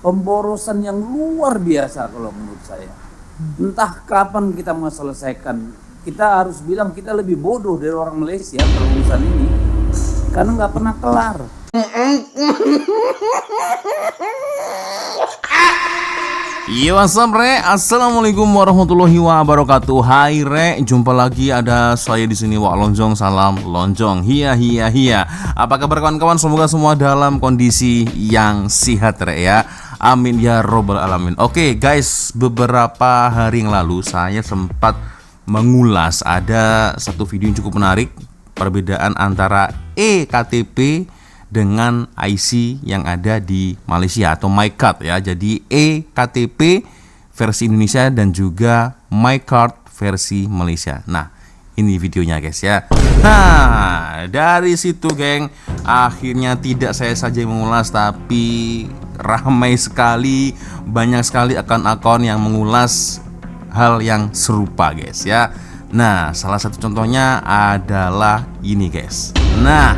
pemborosan yang luar biasa kalau menurut saya. Entah kapan kita mau selesaikan. Kita harus bilang kita lebih bodoh dari orang Malaysia kalau urusan ini, karena nggak pernah kelar. Yo, what's up, Re? Assalamualaikum warahmatullahi wabarakatuh. Hai, Re. Jumpa lagi ada saya di sini, Wak Lonjong. Salam Lonjong. Hiya. Apa kabar kawan-kawan? Semoga semua dalam kondisi yang sehat, Re, ya. Amin ya robbal alamin. Oke, guys, beberapa hari yang lalu saya sempat mengulas ada satu video yang cukup menarik, perbedaan antara eKTP dengan IC yang ada di Malaysia atau MyCard ya. Jadi eKTP versi Indonesia dan juga MyCard versi Malaysia. Nah, ini videonya guys ya. Nah, dari situ geng, akhirnya tidak saya saja yang mengulas, tapi ramai sekali, banyak sekali akun-akun yang mengulas hal yang serupa guys ya. Nah, salah satu contohnya adalah ini guys. Nah,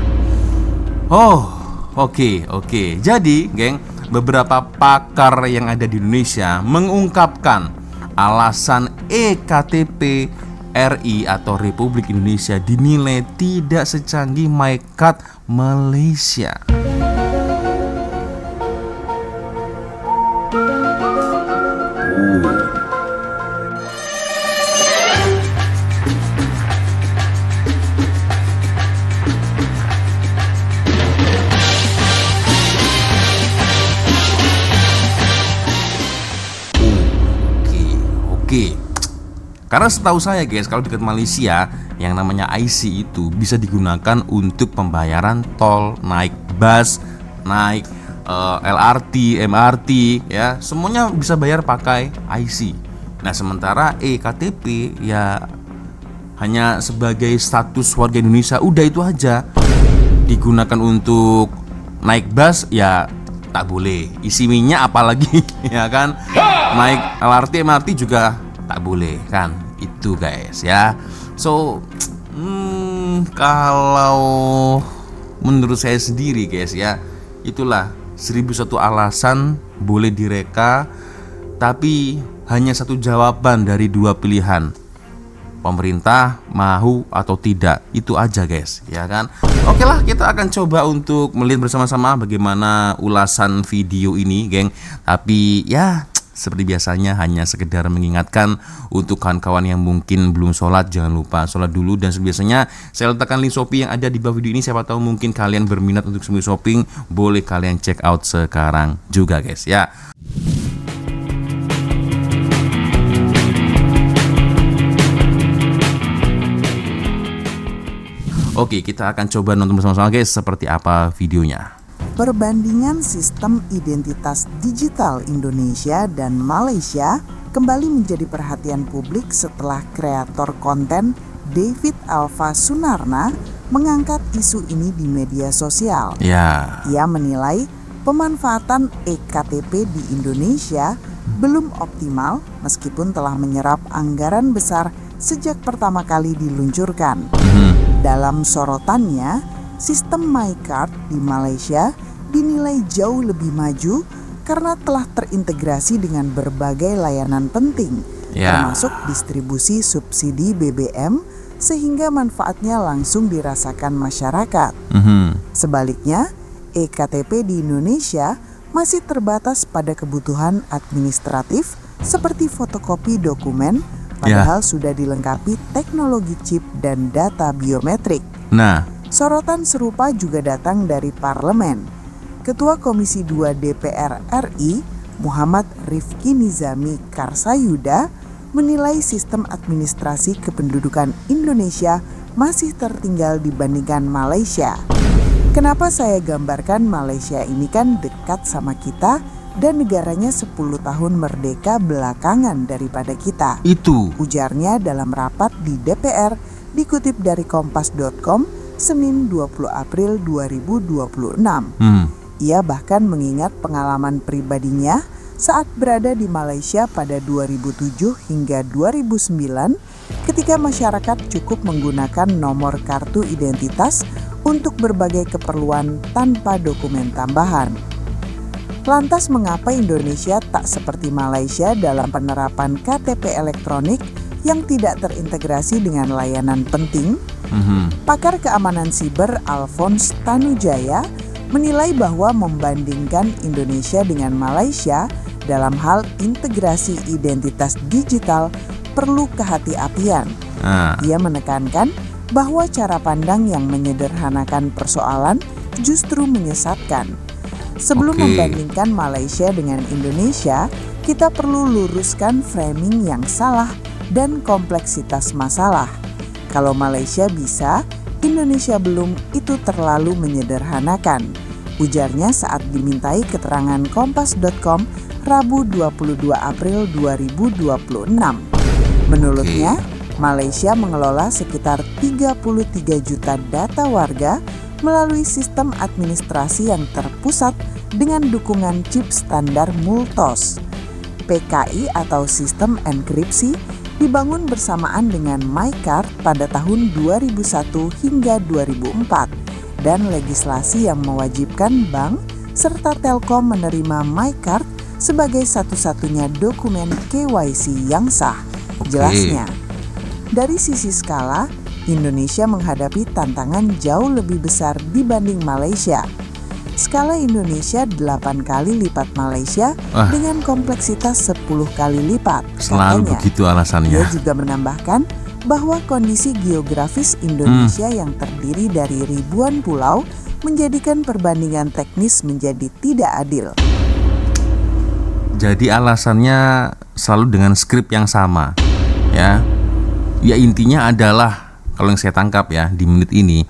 Oke. Jadi, geng, beberapa pakar yang ada di Indonesia mengungkapkan alasan eKTP RI atau Republik Indonesia dinilai tidak secanggih MyCard Malaysia. Oke. Karena setahu saya guys, kalau dekat Malaysia yang namanya IC itu bisa digunakan untuk pembayaran tol, naik bus, naik LRT, MRT ya, semuanya bisa bayar pakai IC. Nah, sementara eKTP ya hanya sebagai status warga Indonesia, udah itu aja. Digunakan untuk naik bus ya tak boleh, isi minyak apalagi ya kan, naik LRT MRT juga tak boleh kan, itu guys ya. So kalau menurut saya sendiri guys ya, itulah 1001 alasan boleh direka, tapi hanya satu jawaban dari dua pilihan, pemerintah mau atau tidak, itu aja guys ya kan. Oke lah, kita akan coba untuk melihat bersama-sama bagaimana ulasan video ini geng. Tapi ya seperti biasanya hanya sekedar mengingatkan untuk kawan-kawan yang mungkin belum sholat, jangan lupa sholat dulu. Dan seperti biasanya saya letakkan link Shopee yang ada di bawah video ini, siapa tahu mungkin kalian berminat untuk shopping, boleh kalian check out sekarang juga guys ya. Oke, kita akan coba nonton bersama-sama guys seperti apa videonya. Perbandingan sistem identitas digital Indonesia dan Malaysia kembali menjadi perhatian publik setelah kreator konten David Alfa Sunarna mengangkat isu ini di media sosial. Ya. Ia menilai pemanfaatan eKTP di Indonesia belum optimal meskipun telah menyerap anggaran besar sejak pertama kali diluncurkan. Dalam sorotannya, sistem MyCard di Malaysia dinilai jauh lebih maju karena telah terintegrasi dengan berbagai layanan penting, termasuk distribusi subsidi BBM, sehingga manfaatnya langsung dirasakan masyarakat. Sebaliknya, eKTP di Indonesia masih terbatas pada kebutuhan administratif seperti fotokopi dokumen, padahal sudah dilengkapi teknologi chip dan data biometrik. Nah, sorotan serupa juga datang dari parlemen. Ketua Komisi 2 DPR RI, Muhammad Rifki Nizami Karsayuda, menilai sistem administrasi kependudukan Indonesia masih tertinggal dibandingkan Malaysia. Kenapa saya gambarkan Malaysia ini kan dekat sama kita dan negaranya 10 tahun merdeka belakangan daripada kita. Itu ujarnya dalam rapat di DPR, dikutip dari kompas.com Senin 20 April 2026. Ia bahkan mengingat pengalaman pribadinya saat berada di Malaysia pada 2007 hingga 2009 ketika masyarakat cukup menggunakan nomor kartu identitas untuk berbagai keperluan tanpa dokumen tambahan. Lantas mengapa Indonesia tak seperti Malaysia dalam penerapan KTP elektronik yang tidak terintegrasi dengan layanan penting? Pakar keamanan siber Alphonse Tanujaya menilai bahwa membandingkan Indonesia dengan Malaysia dalam hal integrasi identitas digital perlu kehati-hatian. Ia menekankan bahwa cara pandang yang menyederhanakan persoalan justru menyesatkan. Sebelum membandingkan Malaysia dengan Indonesia, kita perlu luruskan framing yang salah dan kompleksitas masalah. Kalau Malaysia bisa, Indonesia belum, itu terlalu menyederhanakan, ujarnya saat dimintai keterangan Kompas.com Rabu 22 April 2026. Menurutnya, Malaysia mengelola sekitar 33 juta data warga melalui sistem administrasi yang terpusat dengan dukungan chip standar Multos. PKI atau sistem enkripsi dibangun bersamaan dengan MyCard pada tahun 2001 hingga 2004 dan legislasi yang mewajibkan bank serta Telkom menerima MyCard sebagai satu-satunya dokumen KYC yang sah. Jelasnya, dari sisi skala, Indonesia menghadapi tantangan jauh lebih besar dibanding Malaysia. Skala Indonesia 8 kali lipat Malaysia dengan kompleksitas 10 kali lipat. Selalu Katanya, begitu alasannya. Dia juga menambahkan bahwa kondisi geografis Indonesia yang terdiri dari ribuan pulau menjadikan perbandingan teknis menjadi tidak adil. Jadi alasannya selalu dengan skrip yang sama, ya. Ya intinya adalah, kalau yang saya tangkap ya di menit ini,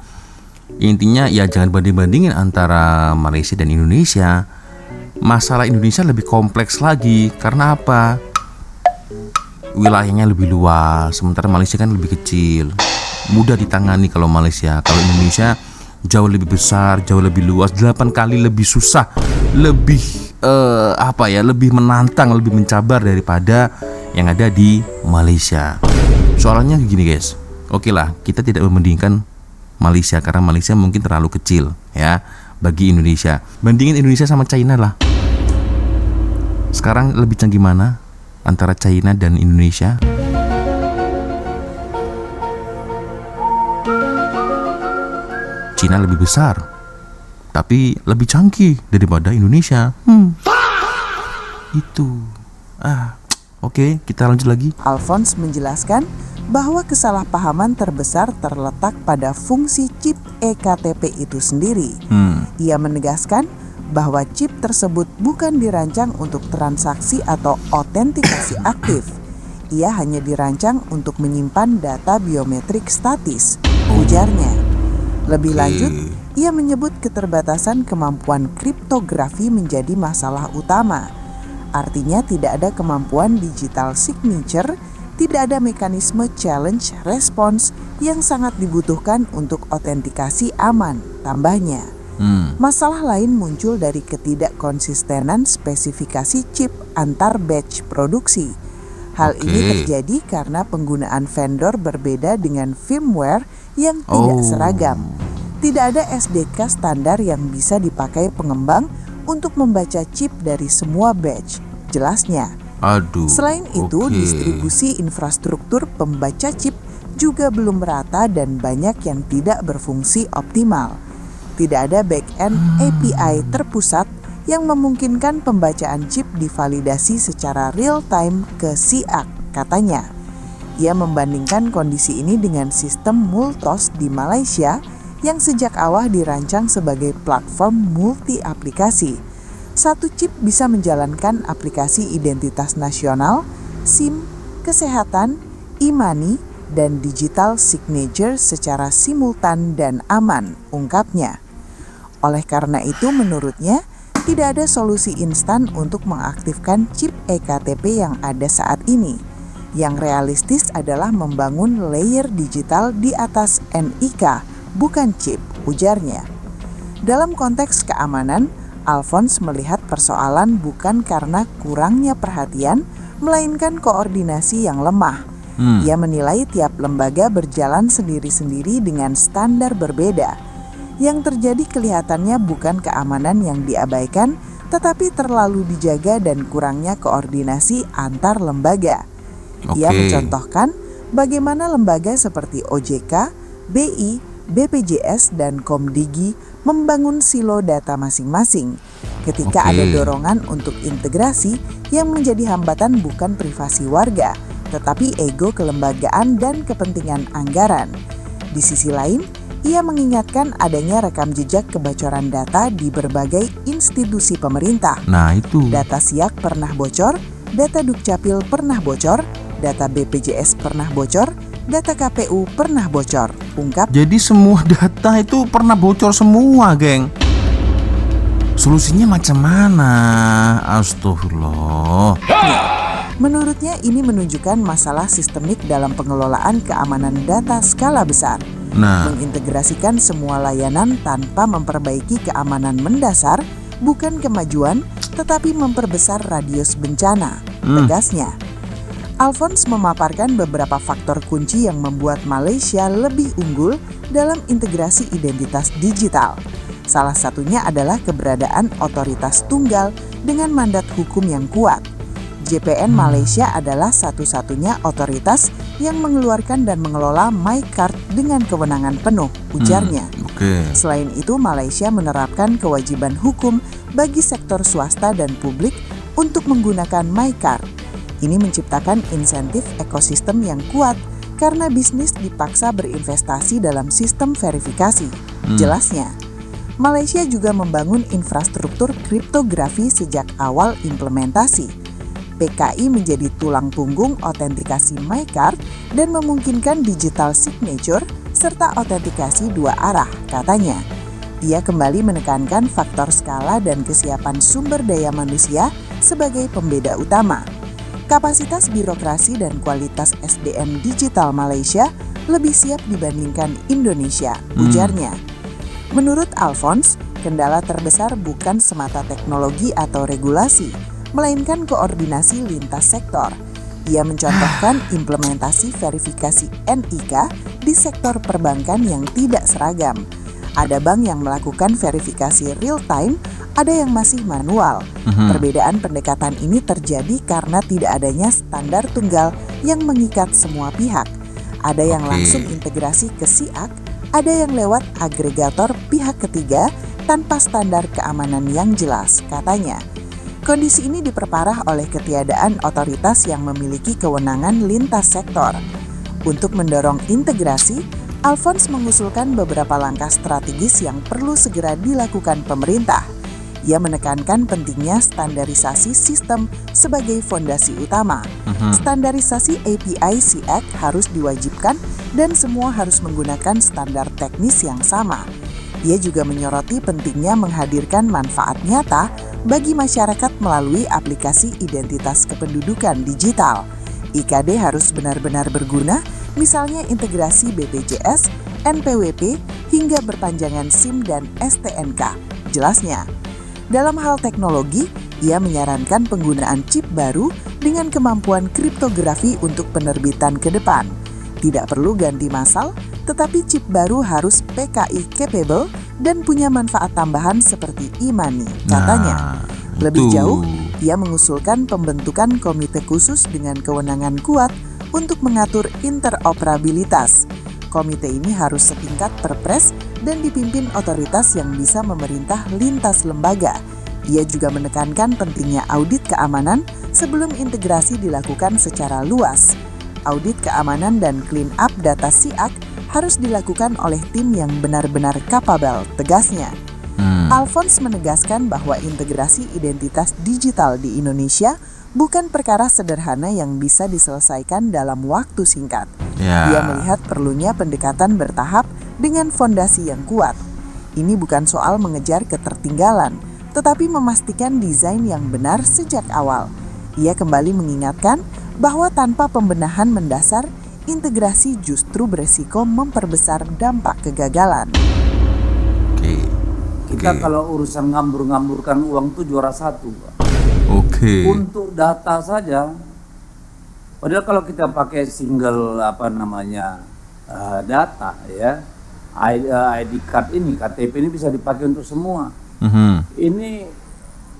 intinya ya jangan banding-bandingin antara Malaysia dan Indonesia. Masalah Indonesia lebih kompleks lagi, karena apa? Wilayahnya lebih luas, sementara Malaysia kan lebih kecil. Mudah ditangani kalau Malaysia. Kalau Indonesia jauh lebih besar, jauh lebih luas, 8 kali lebih susah, lebih lebih menantang, lebih mencabar daripada yang ada di Malaysia. Soalnya gini guys, oke lah, kita tidak membandingkan Malaysia karena Malaysia mungkin terlalu kecil ya bagi Indonesia. Bandingin Indonesia sama China lah. Sekarang lebih canggih mana antara China dan Indonesia? China lebih besar, tapi lebih canggih daripada Indonesia. Itu. Oke, kita lanjut lagi. Alphonse menjelaskan bahwa kesalahpahaman terbesar terletak pada fungsi chip eKTP itu sendiri. Ia menegaskan bahwa chip tersebut bukan dirancang untuk transaksi atau autentikasi aktif. Ia hanya dirancang untuk menyimpan data biometrik statis, ujarnya. Lebih lanjut, ia menyebut keterbatasan kemampuan kriptografi menjadi masalah utama. Artinya tidak ada kemampuan digital signature, tidak ada mekanisme challenge response yang sangat dibutuhkan untuk autentikasi aman, tambahnya. Masalah lain muncul dari ketidakkonsistenan spesifikasi chip antar batch produksi. Hal ini terjadi karena penggunaan vendor berbeda dengan firmware yang tidak seragam. Tidak ada SDK standar yang bisa dipakai pengembang untuk membaca chip dari semua batch, jelasnya. Selain itu, distribusi infrastruktur pembaca chip juga belum merata dan banyak yang tidak berfungsi optimal. Tidak ada back-end API terpusat yang memungkinkan pembacaan chip divalidasi secara real-time ke SIAC, katanya. Ia membandingkan kondisi ini dengan sistem Multos di Malaysia yang sejak awal dirancang sebagai platform multi-aplikasi. Satu chip bisa menjalankan aplikasi identitas nasional, SIM, kesehatan, e-money, dan digital signature secara simultan dan aman, ungkapnya. Oleh karena itu, menurutnya, tidak ada solusi instan untuk mengaktifkan chip eKTP yang ada saat ini. Yang realistis adalah membangun layer digital di atas NIK, bukan chip, ujarnya. Dalam konteks keamanan, Alphonse melihat persoalan bukan karena kurangnya perhatian, melainkan koordinasi yang lemah. Ia menilai tiap lembaga berjalan sendiri-sendiri dengan standar berbeda. Yang terjadi kelihatannya bukan keamanan yang diabaikan, tetapi terlalu dijaga dan kurangnya koordinasi antar lembaga. Ia Oke. mencontohkan bagaimana lembaga seperti OJK, BI, BPJS, dan Komdigi membangun silo data masing-masing. Ketika Oke. ada dorongan untuk integrasi yang menjadi hambatan bukan privasi warga, tetapi ego kelembagaan dan kepentingan anggaran. Di sisi lain, ia mengingatkan adanya rekam jejak kebocoran data di berbagai institusi pemerintah. Nah itu. Data SIAK pernah bocor, data Dukcapil pernah bocor, data BPJS pernah bocor, data KPU pernah bocor, ungkap. Jadi semua data itu pernah bocor semua, geng. Solusinya macam mana? Astagfirullah. Menurutnya ini menunjukkan masalah sistemik dalam pengelolaan keamanan data skala besar. Nah, Mengintegrasikan semua layanan tanpa memperbaiki keamanan mendasar bukan kemajuan, tetapi memperbesar radius bencana, tegasnya. Alphonse memaparkan beberapa faktor kunci yang membuat Malaysia lebih unggul dalam integrasi identitas digital. Salah satunya adalah keberadaan otoritas tunggal dengan mandat hukum yang kuat. JPN Malaysia adalah satu-satunya otoritas yang mengeluarkan dan mengelola MyKad dengan kewenangan penuh, ujarnya. oke. Selain itu, Malaysia menerapkan kewajiban hukum bagi sektor swasta dan publik untuk menggunakan MyKad. Ini menciptakan insentif ekosistem yang kuat karena bisnis dipaksa berinvestasi dalam sistem verifikasi. Jelasnya, Malaysia juga membangun infrastruktur kriptografi sejak awal implementasi. PKI menjadi tulang punggung autentikasi MyKad dan memungkinkan digital signature serta autentikasi dua arah, katanya. Ia kembali menekankan faktor skala dan kesiapan sumber daya manusia sebagai pembeda utama. Kapasitas birokrasi dan kualitas SDM digital Malaysia lebih siap dibandingkan Indonesia, ujarnya. Menurut Alphonse, kendala terbesar bukan semata teknologi atau regulasi, melainkan koordinasi lintas sektor. Ia mencontohkan implementasi verifikasi NIK di sektor perbankan yang tidak seragam. Ada bank yang melakukan verifikasi real time, ada yang masih manual. Perbedaan pendekatan ini terjadi karena tidak adanya standar tunggal yang mengikat semua pihak. Ada yang Oke. langsung integrasi ke SIAK, ada yang lewat agregator pihak ketiga tanpa standar keamanan yang jelas, katanya. Kondisi ini diperparah oleh ketiadaan otoritas yang memiliki kewenangan lintas sektor. Untuk mendorong integrasi, Alphonse mengusulkan beberapa langkah strategis yang perlu segera dilakukan pemerintah. Ia menekankan pentingnya standarisasi sistem sebagai fondasi utama. Standarisasi API SIAK harus diwajibkan dan semua harus menggunakan standar teknis yang sama. Ia juga menyoroti pentingnya menghadirkan manfaat nyata bagi masyarakat melalui aplikasi identitas kependudukan digital. IKD harus benar-benar berguna, misalnya integrasi BPJS, NPWP, hingga berpanjangan SIM dan STNK, jelasnya. Dalam hal teknologi, ia menyarankan penggunaan chip baru dengan kemampuan kriptografi untuk penerbitan ke depan. Tidak perlu ganti massal, tetapi chip baru harus PKI capable dan punya manfaat tambahan seperti e-money, katanya. Lebih itu. jauh, ia mengusulkan pembentukan komite khusus dengan kewenangan kuat untuk mengatur interoperabilitas. Komite ini harus setingkat perpres dan dipimpin otoritas yang bisa memerintah lintas lembaga. Ia juga menekankan pentingnya audit keamanan sebelum integrasi dilakukan secara luas. Audit keamanan dan clean up data SIAK harus dilakukan oleh tim yang benar-benar kapabel, tegasnya. Alphonse menegaskan bahwa integrasi identitas digital di Indonesia bukan perkara sederhana yang bisa diselesaikan dalam waktu singkat. Ya. Dia melihat perlunya pendekatan bertahap dengan fondasi yang kuat. Ini bukan soal mengejar ketertinggalan, tetapi memastikan desain yang benar sejak awal. Ia kembali mengingatkan bahwa tanpa pembenahan mendasar, integrasi justru beresiko memperbesar dampak kegagalan. Oke. Kita kalau urusan ngambur-ngamburkan uang tuh juara satu, Pak. Oke. Untuk data saja. Padahal kalau kita pakai single data ya, ID card ini, KTP ini bisa dipakai untuk semua. Ini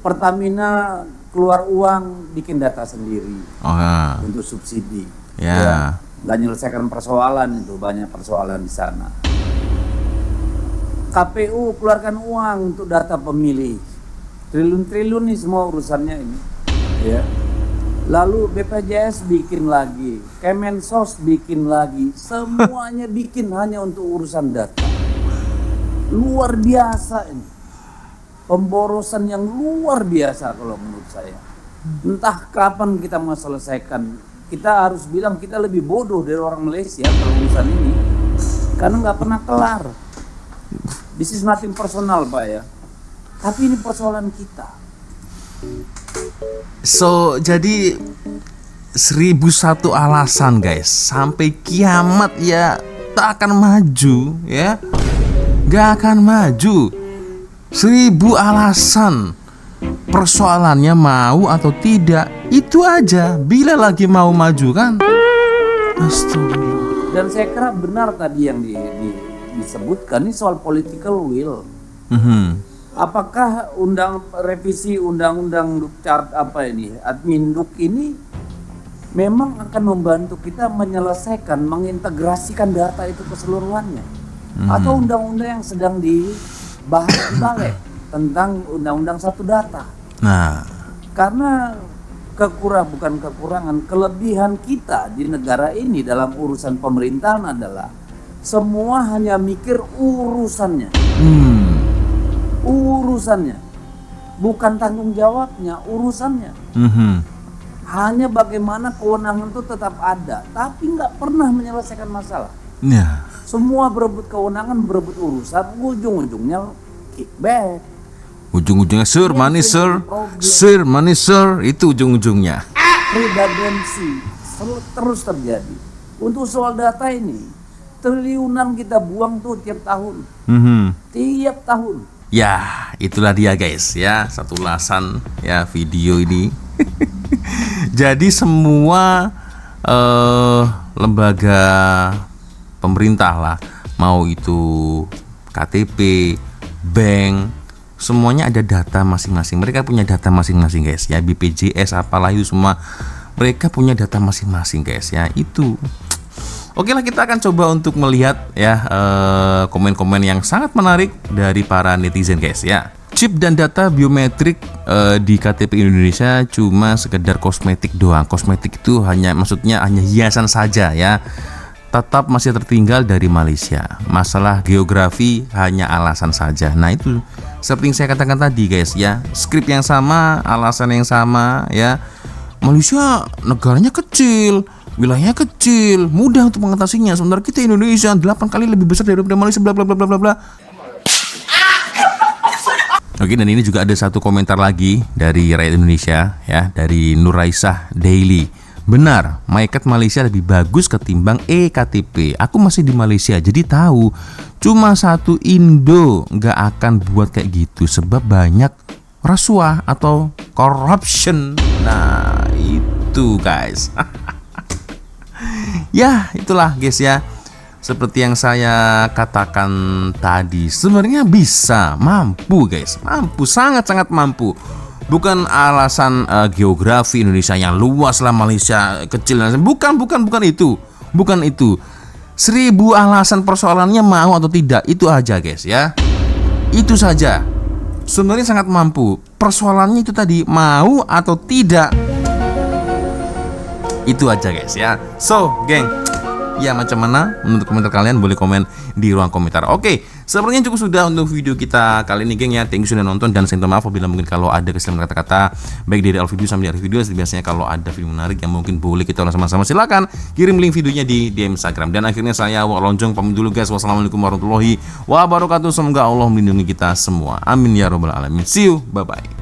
Pertamina keluar uang bikin data sendiri Oh ya. untuk subsidi. Ya. Nggak menyelesaikan persoalan itu, banyak persoalan di sana. KPU keluarkan uang untuk data pemilih. Triliun-triliun nih semua urusannya ini. Ya. Lalu BPJS bikin lagi, Kemensos bikin lagi, semuanya bikin hanya untuk urusan data. Luar biasa ini. Pemborosan yang luar biasa kalau menurut saya. Entah kapan kita mau selesaikan. Kita harus bilang kita lebih bodoh dari orang Malaysia kalau urusan ini. Karena nggak pernah kelar. This is nothing personal, Pak ya. Tapi ini persoalan kita. So, jadi 1001 alasan guys, sampai kiamat ya tak akan maju ya. Gak akan maju. 1000 alasan. Persoalannya mau atau tidak, itu aja. Bila lagi mau maju kan. Astagfirullah. Dan saya kira benar tadi yang disebutkan ini soal political will. Apakah revisi undang-undang Dukcapil Adminduk ini memang akan membantu kita menyelesaikan, mengintegrasikan data itu keseluruhannya? Atau undang-undang yang sedang dibahas di balik tentang undang-undang satu data? Nah, karena bukan kekurangan, kelebihan kita di negara ini dalam urusan pemerintahan adalah semua hanya mikir urusannya. Urusannya, bukan tanggung jawabnya, urusannya. Hanya bagaimana kewenangan itu tetap ada, tapi nggak pernah menyelesaikan masalah. ya. Semua berebut kewenangan, berebut urusan, ujung-ujungnya kickback. Ujung-ujungnya sir, money sir, itu ujung-ujungnya. Redundancy terus terjadi. Untuk soal data ini, triliunan kita buang tuh tiap tahun. Tiap tahun. Ya, itulah dia guys ya, satu ulasan ya video ini. Jadi semua lembaga pemerintah lah, mau itu KTP, bank, semuanya ada data masing-masing. Mereka punya data masing-masing guys ya, BPJS apalah itu semua, mereka punya data masing-masing guys ya. Itu oke lah, kita akan coba untuk melihat ya komen-komen yang sangat menarik dari para netizen guys ya. Chip dan data biometrik di KTP Indonesia cuma sekedar kosmetik doang. Kosmetik itu hanya hiasan saja ya. Tetap masih tertinggal dari Malaysia. Masalah geografi hanya alasan saja. Nah itu seperti yang saya katakan tadi guys ya. Skrip yang sama, alasan yang sama ya. Malaysia negaranya kecil, wilayahnya kecil, mudah untuk mengatasinya. Sementara kita Indonesia 8 kali lebih besar daripada Malaysia, bla bla bla bla bla bla. Oke, dan ini juga ada satu komentar lagi dari rakyat Indonesia ya, dari Nuraisah Daily. Benar, MyKad Malaysia lebih bagus ketimbang eKTP. Aku masih di Malaysia, jadi tahu. Cuma satu Indo nggak akan buat kayak gitu sebab banyak rasuah atau corruption. Nah, itu guys. Ya, itulah guys ya. Seperti yang saya katakan tadi, sebenarnya bisa, mampu guys, mampu, sangat-sangat mampu. Bukan alasan geografi Indonesia yang luas lah, Malaysia kecil, bukan itu, bukan itu. 1000 alasan persoalannya mau atau tidak, itu aja guys ya, itu saja. Sebenarnya sangat mampu. Persoalannya itu tadi, mau atau tidak, itu aja guys ya. So, geng, ya macam mana menurut komentar kalian, boleh komen di ruang komentar. Oke, sepertinya cukup sudah untuk video kita kali ini geng ya. Thank you sudah nonton, dan saya minta maaf apabila mungkin kalau ada kesalahan kata-kata baik dari awal video sampai di akhir video. Biasanya kalau ada video menarik yang mungkin boleh kita ulas sama-sama, silakan kirim link videonya di DM Instagram. Dan akhirnya saya Wak Lonjong pamit dulu guys. Wassalamualaikum warahmatullahi wabarakatuh. Semoga Allah melindungi kita semua, amin ya robbal alamin. See you, bye bye.